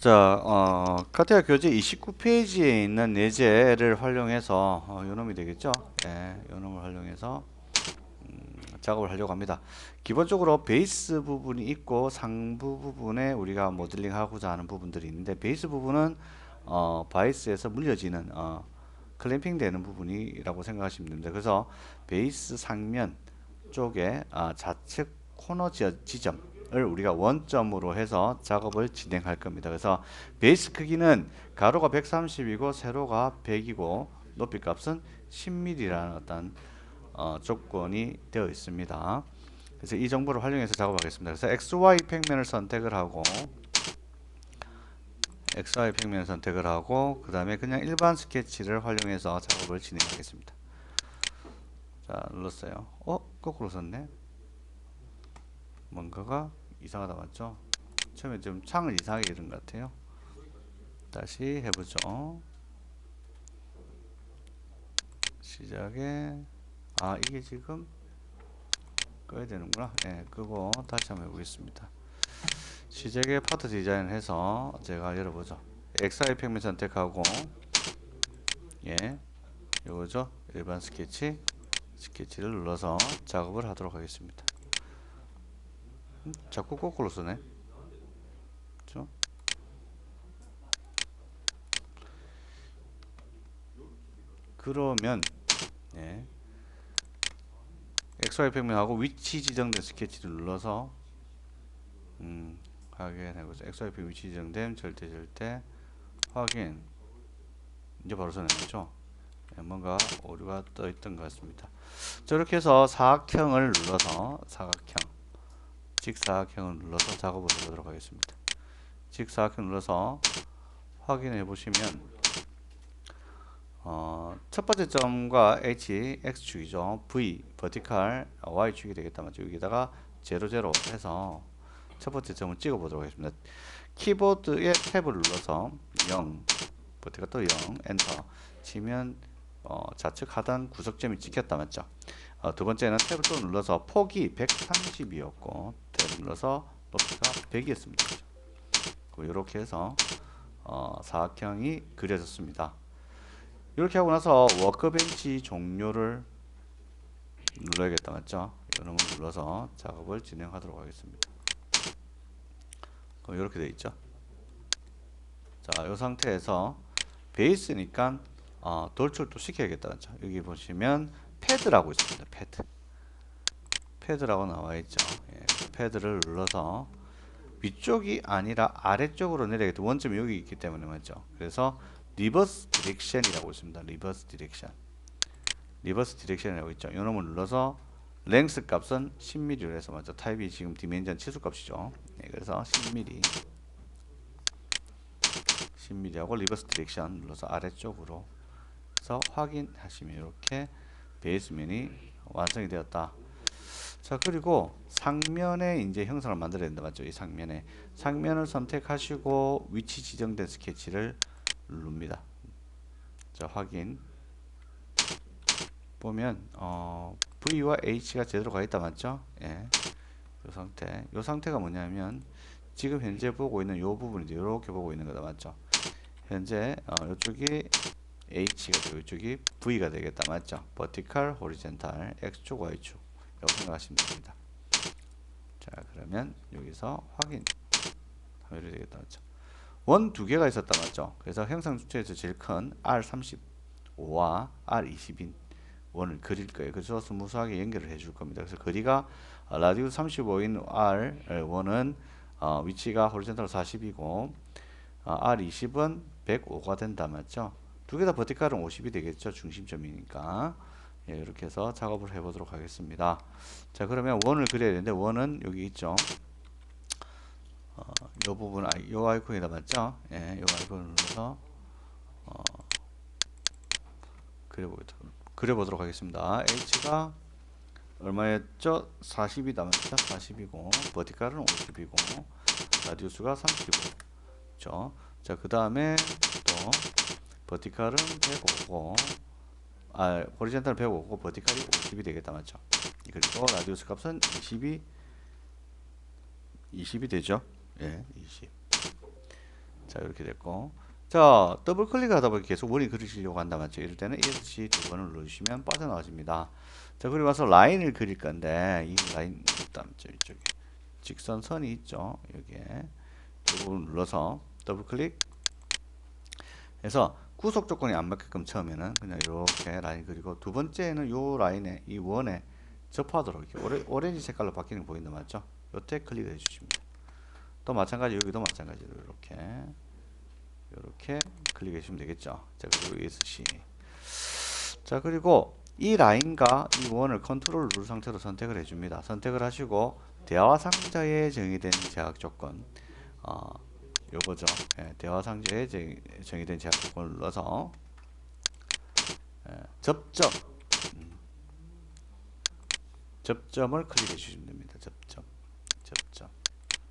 자, 카티아 교재 29페이지에 있는 예제를 활용해서 요놈이 되겠죠? 예, 요놈을 활용해서 작업을 하려고 합니다. 기본적으로 베이스 부분이 있고 상부 부분에 우리가 모델링 하고자 하는 부분들이 있는데 베이스 부분은 바이스에서 물려지는 클램핑 되는 부분이라고 생각하시면 됩니다. 그래서 베이스 상면 쪽에 좌측 코너 지점을 우리가 원점으로 해서 작업을 진행할 겁니다. 그래서 베이스 크기는 가로가 130이고 세로가 100이고 높이 값은 10mm라는 어떤 조건이 되어 있습니다. 그래서 이 정보를 활용해서 작업하겠습니다. 그래서 XY 평면을 선택을 하고 XY 평면 선택을 하고 그 다음에 그냥 일반 스케치를 활용해서 작업을 진행하겠습니다. 자, 눌렀어요. 거꾸로 썼네. 뭔가가 이상하다 맞죠? 처음에 좀 창을 이상하게 이런 것 같아요. 다시 해보죠. 시작에 이게 지금 꺼야 되는구나. 예, 끄고 다시 한번 해보겠습니다. 시작에 파트 디자인을 해서 제가 열어보죠. XY 평면 선택하고 예, 요거죠. 일반 스케치를 눌러서 작업을 하도록 하겠습니다. 자꾸 거꾸로 쓰네. 그렇죠? 그러면 예, XY 평면하고 위치 지정된 스케치를 눌러서 확인해보죠. XY 평면 위치 지정된 절대 확인. 이제 바로 써내죠. 예, 뭔가 오류가 떠 있던 것 같습니다. 저렇게 해서 사각형을 눌러서 직사각형을 눌러서 작업을 해보도록 하겠습니다. 직사각형 눌러서 확인해 보시면 첫 번째 점과 H, X축이죠. V, 버티칼, Y축이 되겠다 맞죠? 여기다가 00 해서 첫 번째 점을 찍어 보도록 하겠습니다. 키보드의 탭을 눌러서 0, 버티칼 또 0, 엔터 치면 좌측 하단 구석점이 찍혔다 맞죠? 두 번째는 탭을 또 눌러서 폭이 130이었고 탭을 눌러서 높이가 100이었습니다. 이렇게 해서 사각형이 그려졌습니다. 이렇게 하고 나서 워크벤치 종료를 눌러야겠다 맞죠? 이놈을 눌러서 작업을 진행하도록 하겠습니다. 그럼 이렇게 되어 있죠. 자, 이 상태에서 베이스니까 돌출도 시켜야겠다 맞죠? 여기 보시면 패드라고 있습니다. 패드라고 나와 있죠. 예, 패드를 눌러서 위쪽이 아니라 아래쪽으로 내려야겠다. 원점이 여기 있기 때문에 맞죠? 그래서 리버스 디렉션이라고 있습니다. 리버스 디렉션이라고 있죠. 이놈을 눌러서 랭스 값은 10mm로 해서 맞죠? 타입이 지금 디멘전 치수 값이죠. 네, 그래서 10mm 하고 리버스 디렉션 눌러서 아래쪽으로 해서 확인하시면 이렇게 베이스면이 완성이 되었다. 자, 그리고 상면에 이제 형상을 만들어야 된다 맞죠? 이 상면을 선택하시고 위치 지정된 스케치를 누릅니다. 자, 확인 보면 V와 H가 제대로 가 있다 맞죠? 예. 요 상태가 뭐냐면 지금 현재 보고 있는 요 부분인데 이렇게 보고 있는 거다 맞죠? 현재 이쪽이 H가 되고 이쪽이 V가 되겠다 맞죠? 버티칼, 호리젠탈, X축, Y축 이렇게 생각하시면 됩니다. 자, 그러면 여기서 확인 하면 이렇게 되겠다 맞죠? 원 두 개가 있었다 맞죠? 그래서 형상 주체에서 제일 큰 R35와 R20인 원을 그릴 거예요. 그래서 스무스하게 연결을 해줄 겁니다. 그래서 거리가 라디우스 35인 R 원은 위치가 호리젠탈 40이고 R20은 105가 된다 맞죠? 두 개 다 버티칼은 50이 되겠죠. 중심점이니까. 예, 이렇게 해서 작업을 해보도록 하겠습니다. 자, 그러면 원을 그려야 되는데 원은 여기 있죠. 요 부분, 요 아이콘이다 맞죠? 예, 요 아이콘을 눌러서 그려보도록 하겠습니다. H가 얼마였죠? 40이다 맞죠? 40이고 버티칼은 50이고 라디우스가 35. 그렇죠? 자, 그 다음에 또 버티칼은 105고 호리젠탈 105고 버티칼이 50이 되겠다 맞죠? 그리고 라디우스 값은 20이 되죠? 예, 20. 자, 이렇게 됐고. 자, 더블 클릭하다 보니 계속 원이 그리시려고 한다 맞죠? 이럴 때는 ESC 두 번을 눌러주시면 빠져나와집니다. 자, 그리고 와서 라인을 그릴 건데, 이 라인, 일단 이쪽에 직선선이 있죠. 여기에. 이 부분 눌러서 더블 클릭 해서 구속 조건이 안 맞게끔 처음에는 그냥 이렇게 라인 그리고 두 번째는 요 라인에, 이 원에 접하도록 이렇게 오렌지 색깔로 바뀌는 거 보인다 맞죠? 요때 클릭을 해주십니다. 또 마찬가지 여기도 마찬가지로 이렇게 클릭해 주시면 되겠죠. 자, 그리고 ESC. 자, 그리고 이 라인과 이 원을 컨트롤 누른 상태로 선택을 해줍니다. 선택을 하시고 대화 상자에 정의된 제약 조건, 요거죠. 예, 대화 상자에 정의된 제약 조건을 눌러서 접점, 접점을 클릭해 주시면 됩니다. 접점.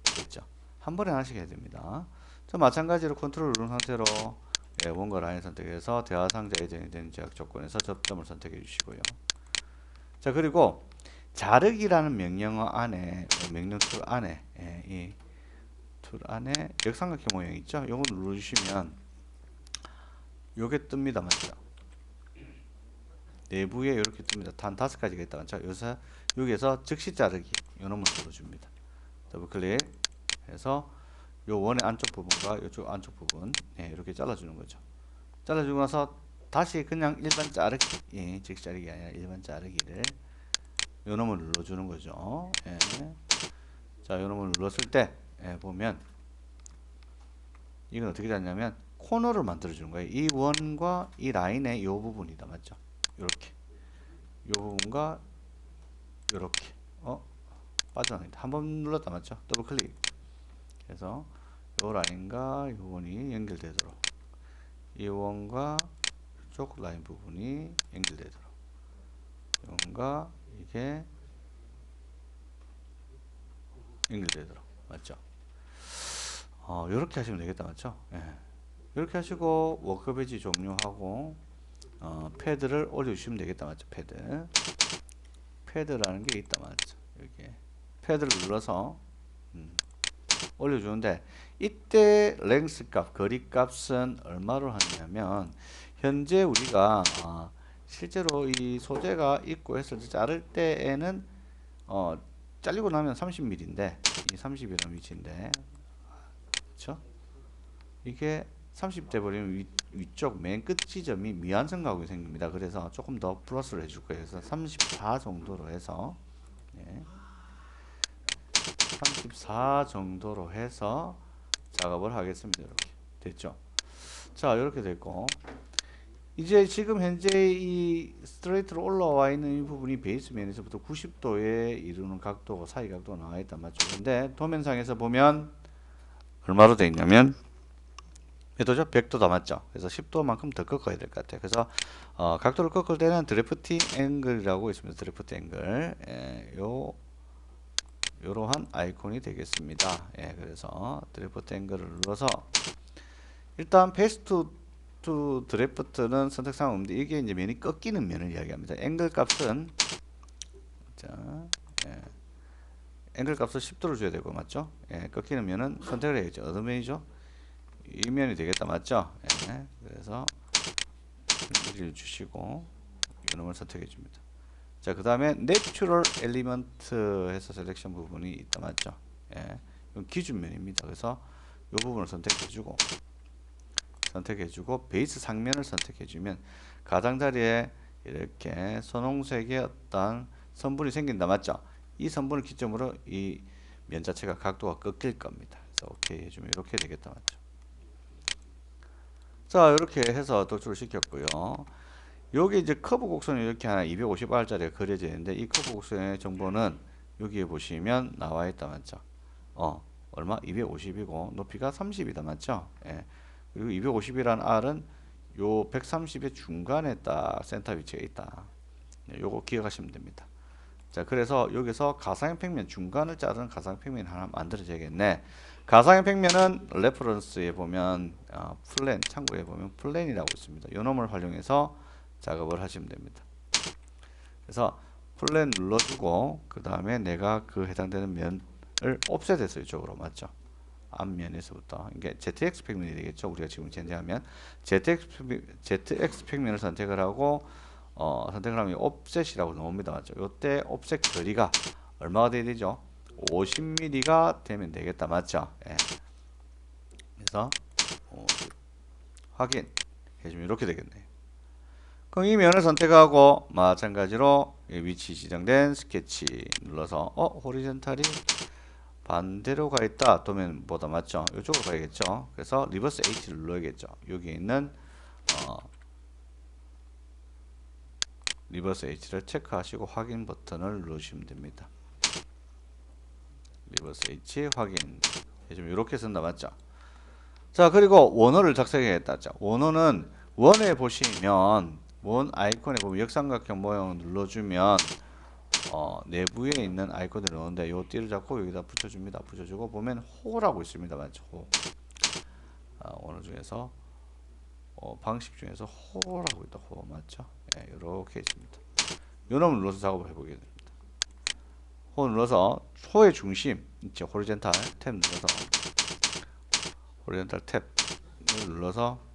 됐죠? 한 번에 하나씩 해야 됩니다. 자, 마찬가지로 컨트롤 누른 상태로 원과 라인 선택해서 대화 상자에 정의된 제약 조건에서 접점을 선택해 주시고요. 자, 그리고 자르기라는 명령어 안에, 명령 툴 안에, 이 툴 안에 역삼각형 모양 있죠? 요거 눌러주시면 요게 뜹니다. 맞죠? 내부에 이렇게 뜹니다. 단 5가지가 있다. 맞죠? 여기에서 즉시 자르기 요 놈을 눌러줍니다. 더블 클릭 해서 요 원의 안쪽 부분과 이쪽 안쪽 부분 이렇게 잘라주는 거죠. 잘라주고 나서 다시 그냥 일반 자르기, 즉시 자르기 아니라 일반 자르기를 요 놈을 눌러주는 거죠. 자, 요 놈을 눌렀을 때 보면 이건 어떻게 되냐면 코너를 만들어 주는 거예요. 이 원과 이 라인의 요 부분이다. 맞죠? 요렇게 요 부분과 요렇게 빠져나갑니다. 한번 눌렀다. 맞죠? 더블 클릭 해서 요 라인과 요 원이 연결되도록, 이 원과 이쪽 라인 부분이 연결되도록, 이 원과 이게 연결되도록. 맞죠? 요렇게 하시면 되겠다. 맞죠? 이렇게 하시고 워크 배지 종료하고 패드를 올려주시면 되겠다. 맞죠? 패드라는 게 있다. 맞죠? 여기에 패드를 눌러서 올려주는데, 이때 랭스 값, 거리 값은 얼마로 하냐면, 현재 우리가 실제로 이 소재가 있고 했을 때 자를 때에는 잘리고 나면 30mm인데, 이 30이라는 위치인데, 그렇죠? 이게 30대 버리면 위쪽 맨 끝 지점이 미완성 가구이 생깁니다. 그래서 조금 더 플러스를 해줄 거예요. 그래서 34 정도로 해서 34 정도로 해서 작업을 하겠습니다. 이렇게 됐죠? 자, 이렇게 됐고, 이제 지금 현재 이 스트레이트로 올라와 있는 이 부분이 베이스 면에서부터 90도에 이루는 각도고 사이 각도가 나와 있단 말이죠. 근데 도면상에서 보면 얼마로 되어 있냐면 몇 도죠? 100도다. 맞죠? 그래서 10도만큼 더 꺾어야 될 것 같아요. 그래서 각도를 꺾을 때는 드래프팅 앵글이라고 있습니다. 드래프트 앵글. 요러한 아이콘이 되겠습니다. 그래서 드래프트 앵글을 눌러서 일단 페이스트 투 드래프트는 선택사항 없는데, 이게 이제 면이 꺾이는 면을 이야기합니다. 앵글 값은 앵글 값을 10도로 줘야 되고, 맞죠? 꺾이는 면은 선택을 해야죠. 어느 면이죠? 이 면이 되겠다. 맞죠? 그래서 를 주시고 이놈을 선택해 줍니다. 자, 그 다음에 내추럴 엘리먼트 해서 셀렉션 부분이 있다. 맞죠? 이건 기준면입니다. 그래서 이 부분을 선택해주고 베이스 상면을 선택해주면 가장자리에 이렇게 선홍색의 어떤 선분이 생긴다. 맞죠? 이 선분을 기점으로 이 면 자체가 각도가 꺾일 겁니다. 그래서 오케이 해주면 이렇게 되겠다. 맞죠? 자, 이렇게 해서 도출을 시켰고요. 여기 이제 커브 곡선이 이렇게 하나 250R짜리가 그려져 있는데, 이 커브 곡선의 정보는 여기에 보시면 나와 있다. 맞죠? 얼마? 250이고 높이가 30이다. 맞죠? 그리고 250이라는 R은 요 130의 중간에 딱 센터 위치에 있다. 요거 기억하시면 됩니다. 자, 그래서 여기서 가상의 평면 중간을 자르는 가상의 평면 하나 만들어져야겠네. 가상의 평면은 레퍼런스에 보면 플랜, 참고에 보면 플랜이라고 있습니다. 요 놈을 활용해서 작업을 하시면 됩니다. 그래서 플랜 눌러주고 그 다음에 내가 그 해당되는 면을 옵셋해서 이쪽으로. 맞죠? 앞면에서부터 이게 ZX 평면이 되겠죠. 우리가 지금 견제하면 ZX 평면을 선택을 하고 선택을 하면 옵셋이라고 나옵니다. 맞죠? 이때 옵셋 거리가 얼마가 돼야 되죠? 50mm가 되면 되겠다. 맞죠? 예. 그래서 확인 해주면 이렇게 되겠네요. 그럼 이 면을 선택하고 마찬가지로 위치 지정된 스케치 눌러서 호리젠탈이 반대로 가 있다. 도면보다 맞죠? 이쪽으로 가야겠죠. 그래서 리버스 H를 눌러야겠죠. 여기 있는 리버스 H를 체크하시고 확인 버튼을 누르시면 됩니다. 리버스 H 확인 해주면 이렇게 쓴다. 맞죠? 자, 그리고 원어를 작성해야겠다. 원어는 원에 보시면 원 아이콘에 보면 역삼각형 모양 눌러주면 내부에 있는 아이콘을 넣는데 요 띠를 잡고 여기다 붙여줍니다. 붙여주고 보면 호라고 있습니다. 맞죠? 호. 원어 중에서 방식 중에서 호라고 있다. 호 맞죠? 예, 이렇게 있습니다. 요 놈을 눌러서 작업을 해보게 됩니다. 호 눌러서 호의 중심 있죠? 호리젠탈 탭 눌러서 호리젠탈 탭을 눌러서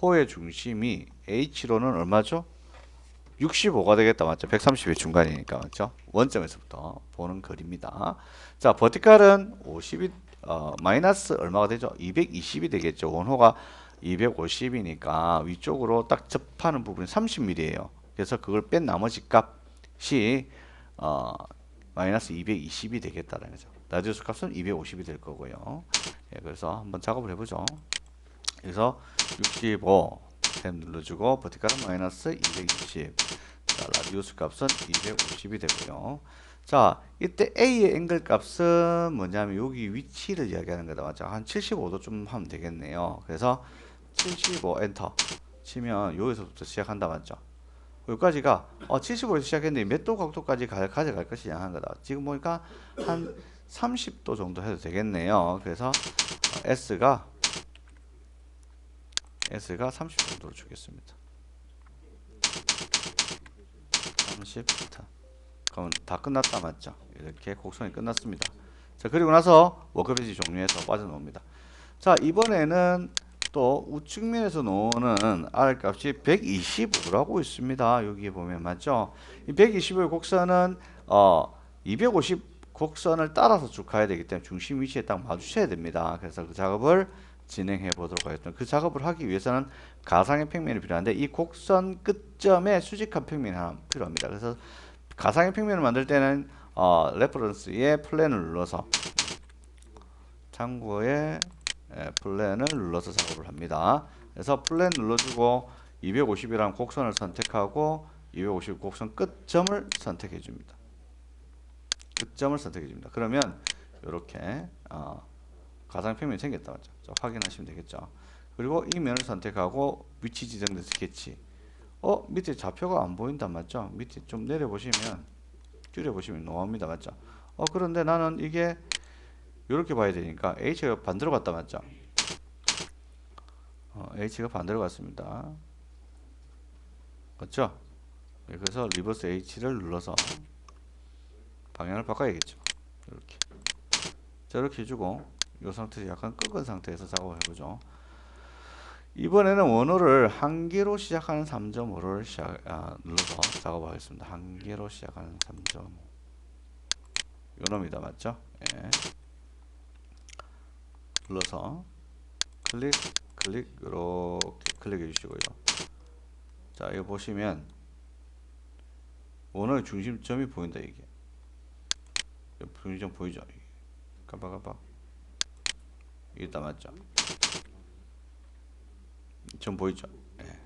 호의 중심이 H로는 얼마죠? 65가 되겠다. 맞죠? 130의 중간이니까. 맞죠? 원점에서부터 보는 거리입니다. 자, 버티칼은 50이 마이너스 얼마가 되죠? 220이 되겠죠. 원호가 250이니까 위쪽으로 딱 접하는 부분이 30mm예요. 그래서 그걸 뺀 나머지 값이 마이너스 220이 되겠다는 거죠. 라디우스 값은 250이 될 거고요. 예, 그래서 한번 작업을 해보죠. 그래서 65 탭 눌러주고 버티칼은 마이너스 220. 자, 라디우스 값은 250이 되고요. 자, 이때 A의 앵글 값은 뭐냐면 여기 위치를 이야기하는 거다. 맞죠? 한 75도 좀 하면 되겠네요. 그래서 75 엔터 치면 여기서부터 시작한다. 맞죠? 여기까지가 75에서 시작했는데 몇 도 각도까지 가져갈 것이냐 하는 거다. 지금 보니까 한 30도 정도 해도 되겠네요. 그래서 S가 30 정도로 주겠습니다. 30m. 그럼 다 끝났다. 맞죠? 이렇게 곡선이 끝났습니다. 자, 그리고 나서 워크베이지 종류에서 빠져나옵니다. 자, 이번에는 또 우측면에서 나오는 R 값이 125라고 있습니다. 여기 보면 맞죠? 이 125의 곡선은 250 곡선을 따라서 쭉 가야 되기 때문에 중심 위치에 딱 마주쳐야 됩니다. 그래서 그 작업을 진행해 보도록 하겠습니다. 그 작업을 하기 위해서는 가상의 평면이 필요한데 이 곡선 끝점에 수직한 평면이 하나 필요합니다. 그래서 가상의 평면을 만들 때는 레퍼런스의 플랜을 눌러서 참고의 플랜을 눌러서 작업을 합니다. 그래서 플랜 눌러주고 250이라는 곡선을 선택하고 250 곡선 끝점을 선택해 줍니다. 끝점을 선택해 줍니다. 그러면 이렇게 가상평면이 생겼다. 맞죠? 확인하시면 되겠죠. 그리고 이 면을 선택하고 위치 지정된 스케치. 밑에 좌표가 안 보인다. 맞죠? 밑에 좀 내려보시면 줄여보시면 나옵니다. 맞죠? 그런데 나는 이게 이렇게 봐야 되니까 H가 반대로 갔다. 맞죠? H가 반대로 갔습니다. 맞죠? 그래서 리버스 H를 눌러서 방향을 바꿔야겠죠. 이렇게. 자, 이렇게 해주고 이 상태에서 약간 꺾은 상태에서 작업을 해보죠. 이번에는 원호를 한 개로 시작하는 3.5를 눌러서 작업하겠습니다. 한 개로 시작하는 3.5 요놈이다. 맞죠? 예. 눌러서 클릭 이렇게 클릭해 주시고요. 자, 이거 보시면 원호의 중심점이 보인다. 이게 중심점 보이죠? 가봐 이게 다 맞죠? 점 보이죠? 예.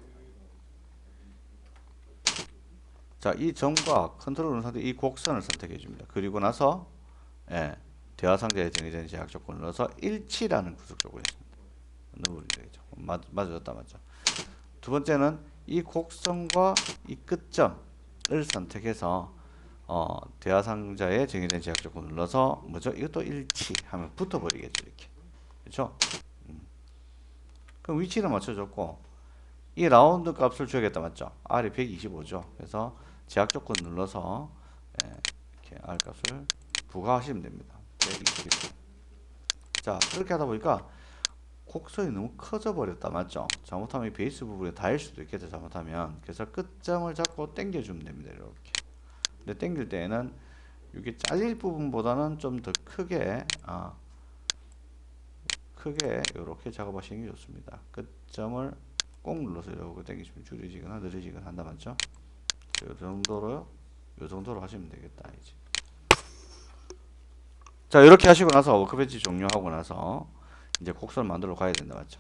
자, 이 점과 컨트롤 상태 이 곡선을 선택해 줍니다. 그리고 나서 대화 상자에 정의된 제약 조건을 넣어서 일치라는 구속 조건이 있습니다. 넣으면 되겠죠. 맞아졌다. 맞죠? 두 번째는 이 곡선과 이 끝점을 선택해서 대화 상자에 정의된 제약 조건을 눌러서 뭐죠? 이것도 일치하면 붙어버리겠죠. 이렇게. 그렇죠? 그럼 위치를 맞춰줬고 이 라운드 값을 줘야겠다. 맞죠? R이 125죠. 그래서 제약 조건 눌러서 이렇게 R 값을 부과하시면 됩니다. 125. 자, 그렇게 하다 보니까 곡선이 너무 커져 버렸다. 맞죠? 잘못하면 이 베이스 부분에 닿을 수도 있겠죠. 잘못하면. 그래서 끝점을 잡고 당겨주면 됩니다. 이렇게. 근데 당길 때에는 이게 잘릴 부분보다는 좀 더 크게 크게 이렇게 작업하시는 게 좋습니다. 끝점을 꼭 눌러서 이렇게 당기시면 줄여지거나 늘어지거나 한다. 맞죠? 이 정도로 하시면 되겠다. 이제. 자, 이렇게 하시고 나서 워크ben치 종료하고 나서 이제 곡선을 만들어 가야 된다. 맞죠?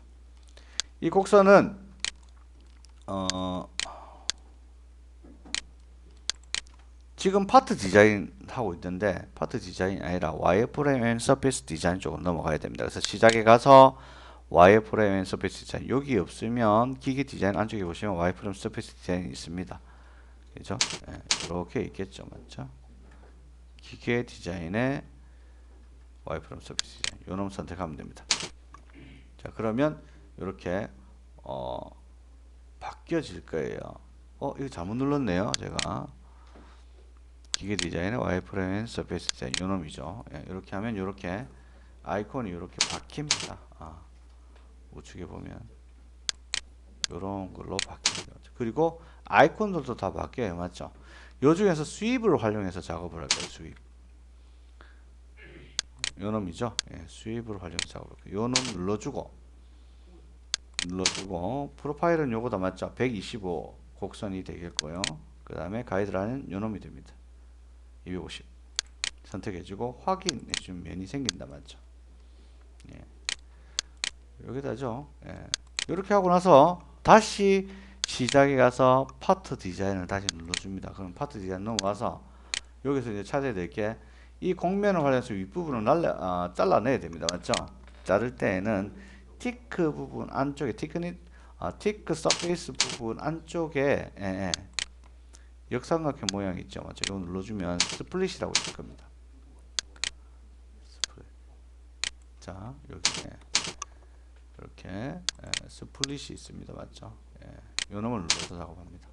이 곡선은 지금 파트 디자인 하고 있는데 파트 디자인이 아니라 와이어프레임 앤 서페이스 디자인 쪽으로 넘어가야 됩니다. 그래서 시작에 가서 와이어프레임 앤 서페이스 디자인 여기 없으면 기계 디자인 안쪽에 보시면 와이어프레임 서페이스 디자인이 있습니다. 그죠? 예, 이렇게 있겠죠. 맞죠? 기계 디자인에 와이어프레임 서페이스 디자인 요 놈 선택하면 됩니다. 자, 그러면 이렇게 바뀌어질 거예요. 이거 잘못 눌렀네요. 제가 기계 디자인의 와이프레임 서페이스 디자인 요 놈이죠. 예, 이렇게 하면 이렇게 아이콘이 이렇게 바뀝니다. 우측에 보면 이런 걸로 바뀝니다. 그리고 아이콘들도 다 바뀌어요. 맞죠? 요 중에서 스윕을 활용해서 작업을 할 거예요. 스윕 요 놈이죠. 예, 스윕을 활용해서 작업을 할 거예요. 요 놈 눌러주고 프로파일은 요거다. 맞죠? 125 곡선이 되겠고요. 그 다음에 가이드라인은 요 놈이 됩니다. 250 선택해주고 확인해주면 면이 생긴다. 맞죠? 예. 여기다죠. 예. 이렇게 하고 나서 다시 시작에 가서 파트 디자인을 다시 눌러줍니다. 그럼 파트 디자인 넘어가서 여기서 이제 찾아야 될 게 이 곡면을 활용해서 윗부분을 잘라내야 됩니다. 맞죠? 자를 때에는 티크 부분 안쪽에 티크 서페이스 부분 안쪽에 역삼각형 모양 있죠. 맞죠? 이거 눌러주면 스플릿이라고 있을 겁니다. 스플릿. 자, 여기에 이렇게 스플릿이 있습니다. 맞죠? 요 놈을 눌러서 작업합니다.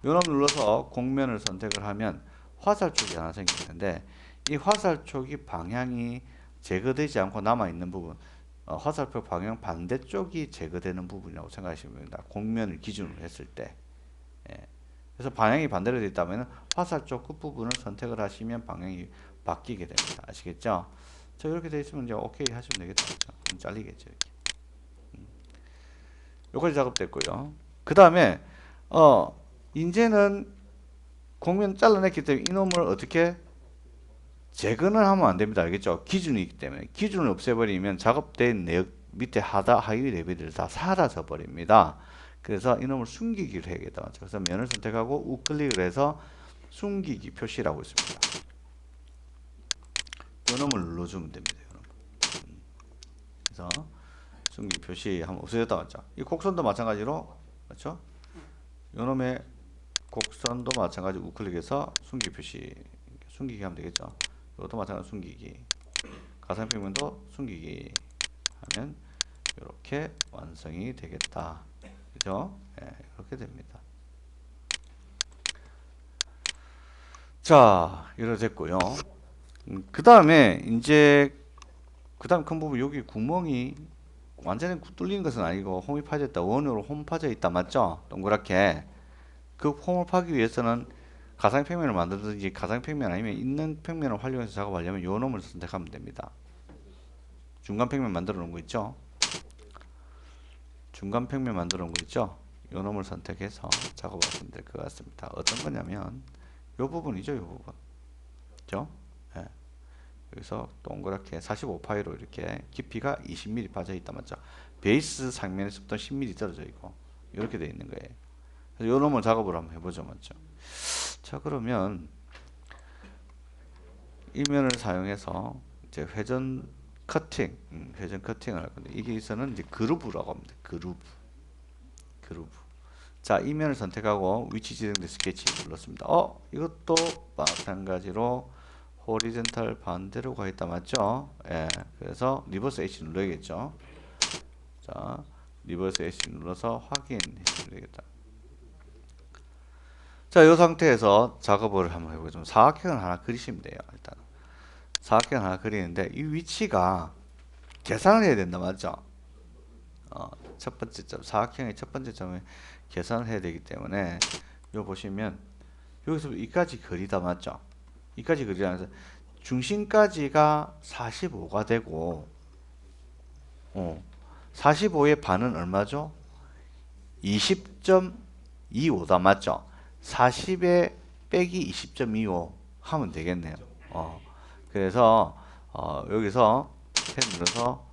요 놈 눌러서 곡면을 선택을 하면 화살촉이 하나 생기는데 이 화살촉이 방향이 제거되지 않고 남아있는 부분 화살표 방향 반대쪽이 제거되는 부분이라고 생각하시면 됩니다. 곡면을 기준으로 했을 때 그래서 방향이 반대로 되어 있다면 화살쪽 끝부분을 선택을 하시면 방향이 바뀌게 됩니다. 아시겠죠? 자, 이렇게 되어 있으면 이제 오케이 하시면 되겠다. 그럼 잘리겠죠. 이렇게. 여기까지 작업됐고요. 그 다음에 이제는 곡면 잘라냈기 때문에 이놈을 어떻게 재건을 하면 안 됩니다. 알겠죠? 기준이 있기 때문에 기준을 없애버리면 작업된 내역 밑에 하위 레벨들 다 사라져 버립니다. 그래서 이놈을 숨기기를 해야겠다. 그래서 면을 선택하고 우클릭을 해서 숨기기 표시라고 있습니다. 이놈을 눌러주면 됩니다. 그래서 숨기기 표시 한번 없어졌다. 맞죠? 이 곡선도 마찬가지로 맞죠? 이놈의 곡선도 마찬가지 우클릭해서 숨기기 표시 숨기기 하면 되겠죠? 이것도 마찬가지로 숨기기 가상평면도 숨기기 하면 이렇게 완성이 되겠다. 그죠? 이렇게 됩니다. 자, 이렇게 됐고요. 그 다음에 이제 그 다음 큰 부분 여기 구멍이 완전히 뚫린 것은 아니고 홈이 파져 있다. 원으로 홈 파져 있다. 맞죠? 동그랗게 그 홈을 파기 위해서는 가상평면을 만들든지 가상평면 아니면 있는 평면을 활용해서 작업하려면 요 놈을 선택하면 됩니다. 중간평면 만들어 놓은 거 있죠? 중간평면 만들어 놓은 거 있죠? 요 놈을 선택해서 작업하시면 될 것 같습니다. 어떤 거냐면 요 부분이죠. 요 부분. 그죠? 여기서 동그랗게 45파이로 이렇게 깊이가 20mm 빠져 있다. 맞죠? 베이스 상면에서부터 10mm 떨어져 있고 이렇게 되어 있는 거예요. 그래서 요 놈을 작업을 한번 해보죠. 맞죠? 자, 그러면 이 면을 사용해서 이제 회전 커팅을 할 건데 여기서는 이제 그루브라고 합니다. 그루브. 자, 이 면을 선택하고 위치 지정된 스케치 눌렀습니다. 이것도 마찬가지로 호리젠탈 반대로 가 있다. 맞죠? 그래서 리버스 H 눌러야겠죠. 자, 리버스 H 눌러서 확인해 주셔야겠다. 자, 이 상태에서 작업을 한번 해보죠. 사각형을 하나 그리시면 돼요. 일단 사각형을 하나 그리는데 이 위치가 계산을 해야 된다 맞죠? 첫 번째 점, 사각형의 첫 번째 점을 계산을 해야 되기 때문에 요 보시면 여기서 이까지 거리다 맞죠? 이까지 거리라면서 중심까지가 45가 되고 45의 반은 얼마죠? 20.25다 맞죠? 40에 빼기 20.25 하면 되겠네요. 그래서 여기서 펜 눌러서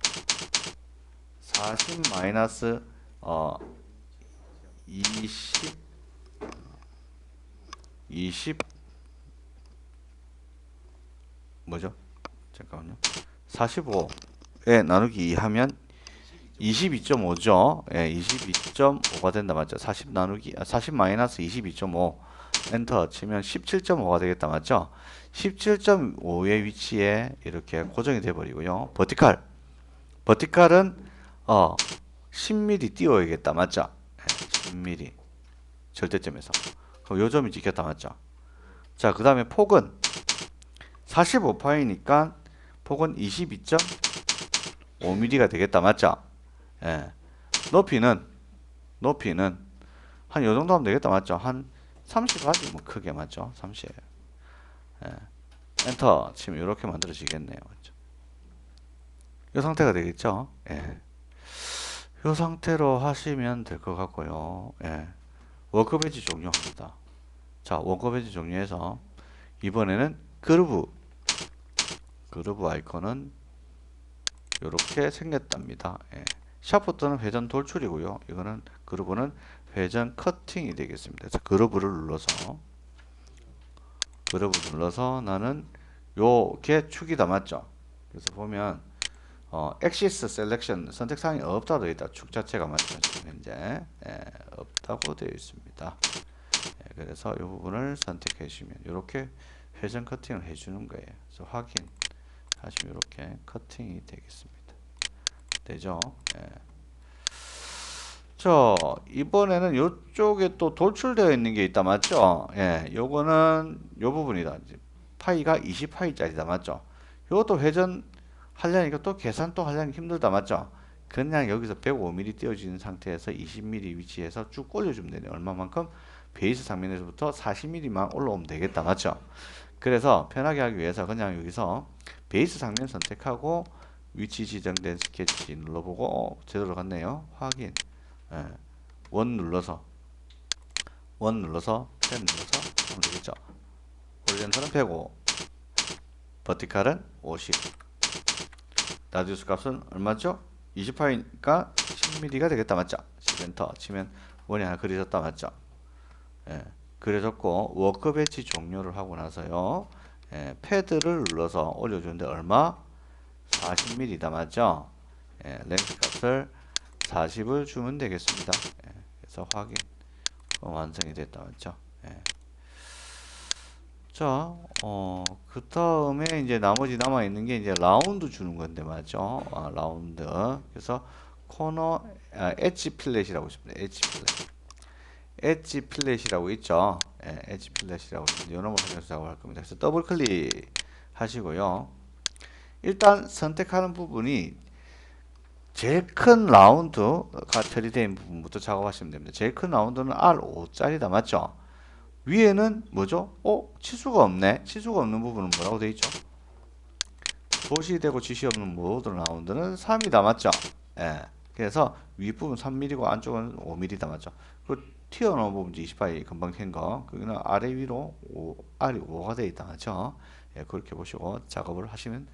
40 마이너스 20 20 뭐죠? 잠깐만요. 45에 나누기 2 하면 22.5죠. 예, 22.5가 된다 맞죠? 40 나누기 40 마이너스 22.5 엔터 치면 17.5가 되겠다 맞죠? 17.5의 위치에 이렇게 고정이 돼 버리고요. 버티칼은 10mm 띄워야겠다 맞죠? 예, 10mm 절대점에서 그럼 요 점이 찍혔다 맞죠? 자, 그 다음에 폭은 45파이니까 폭은 22.5mm가 되겠다 맞죠? 예. 높이는 한 요 정도 하면 되겠다 맞죠? 한 30 하지 뭐 크게 맞죠? 30. 예. 엔터 치면 이렇게 만들어지겠네요. 맞죠? 이 상태가 되겠죠? 예. 이 상태로 하시면 될 것 같고요. 예. 워크ben치 종료합니다. 자, 워크ben치 종료해서 이번에는 그루브 아이콘은 이렇게 생겼답니다. 예. 샤프트는 회전 돌출이고요. 이거는 그루브는 회전 커팅이 되겠습니다. 그래서 그루브를 눌러서 나는 요게 축이다 맞죠? 그래서 보면 엑시스 셀렉션 선택사항이 없다 되어 있다. 축 자체가 맞죠? 지금 현재 없다고 되어 있습니다. 그래서 이 부분을 선택해 주시면 이렇게 회전 커팅을 해주는 거예요. 그래서 확인하시면 이렇게 커팅이 되겠습니다. 되죠? 예. 자, 이번에는 이쪽에 또 돌출되어 있는 게 있다 맞죠? 예, 요거는 요 부분이다. 이제 파이가 20파이짜리다 맞죠? 요것도 회전 하려니까 또 계산 또 하려니까 힘들다 맞죠? 그냥 여기서 105mm 띄워지는 상태에서 20mm 위치에서 쭉 올려주면 되네. 얼마만큼? 베이스 상면에서부터 40mm만 올라오면 되겠다 맞죠? 그래서 편하게 하기 위해서 그냥 여기서 베이스 상면 선택하고 위치 지정된 스케치 눌러보고 제대로 갔네요. 확인. 예. 원 눌러서 펜 눌러서 하면 되겠죠. 오리젠터는 105, 버티칼은 50. 라디우스 값은 얼마죠? 28이니까 10mm가 되겠다 맞죠? 10엔터 치면 원이 하나 그려졌다 맞죠? 예. 그려졌고 워크ben치 종료를 하고 나서요. 예. 패드를 눌러서 올려주는데 얼마? 40mm다 맞죠? 예. 렌즈 값을 40을 주면 되겠습니다. 예. 그래서 확인. 완성이 됐다 맞죠? 예. 자, 그 다음에 이제 나머지 남아있는 게 이제 라운드 주는 건데 맞죠? 라운드. 그래서 코너, 엣지 필렛이라고 있습니다. 엣지 필렛이라고 있죠? 예, 엣지 필렛이라고 있는데, 요 놈을 활용해서 작업할 겁니다. 그래서 더블 클릭 하시고요. 일단 선택하는 부분이 제일 큰 라운드가 처리된 부분부터 작업하시면 됩니다. 제일 큰 라운드는 R5짜리다. 맞죠? 위에는 뭐죠? 치수가 없네. 치수가 없는 부분은 뭐라고 되어 있죠? 도시되고 지시 없는 모든 라운드는 3이다. 맞죠? 예. 그래서 윗부분 3mm고 안쪽은 5mm다. 맞죠? 그 튀어나온 부분 28이 금방 캔 거. 그거는 아래 위로 R이 5가 되어 있다. 맞죠? 예, 그렇게 보시고 작업을 하시면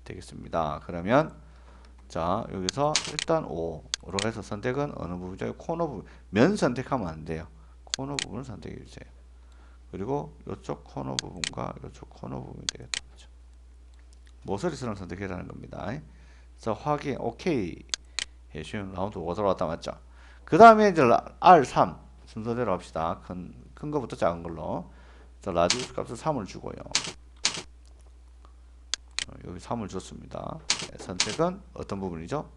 되겠습니다. 그러면 자, 여기서 일단 5로 해서 선택은 어느 부분이죠? 코너 부분. 면 선택하면 안 돼요. 코너 부분을 선택해 주세요. 그리고 이쪽 코너 부분과 이쪽 코너 부분이 되겠다. 그렇죠? 모서리 선을 선택해라는 겁니다. 그래서 확인, 오케이 해주시면 라운드 5 들어왔다. 맞죠? 그 다음에 이제 R3 순서대로 합시다. 큰 거부터 작은 걸로. 그래서 라디우스 값을 3을 주고요. 여기 3을 줬습니다. 선택은 어떤 부분이죠?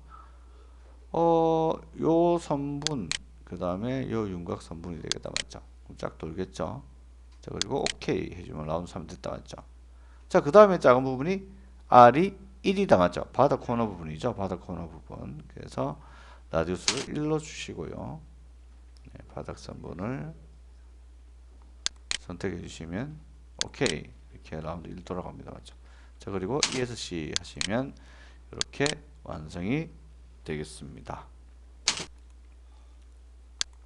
요 선분, 그 다음에 요 윤곽 선분이 되겠다. 맞죠? 쫙 돌겠죠? 자, 그리고 오케이 해주면 라운드 3 됐다. 맞죠? 자, 그 다음에 작은 부분이 R이 1이다 맞죠? 바닥 코너 부분이죠. 바닥 코너 부분. 그래서 라디우스를 1로 주시고요. 네, 바닥선분을 선택해 주시면 오케이. 이렇게 라운드 1 돌아갑니다. 맞죠? 자, 그리고 ESC 하시면 이렇게 완성이 되겠습니다.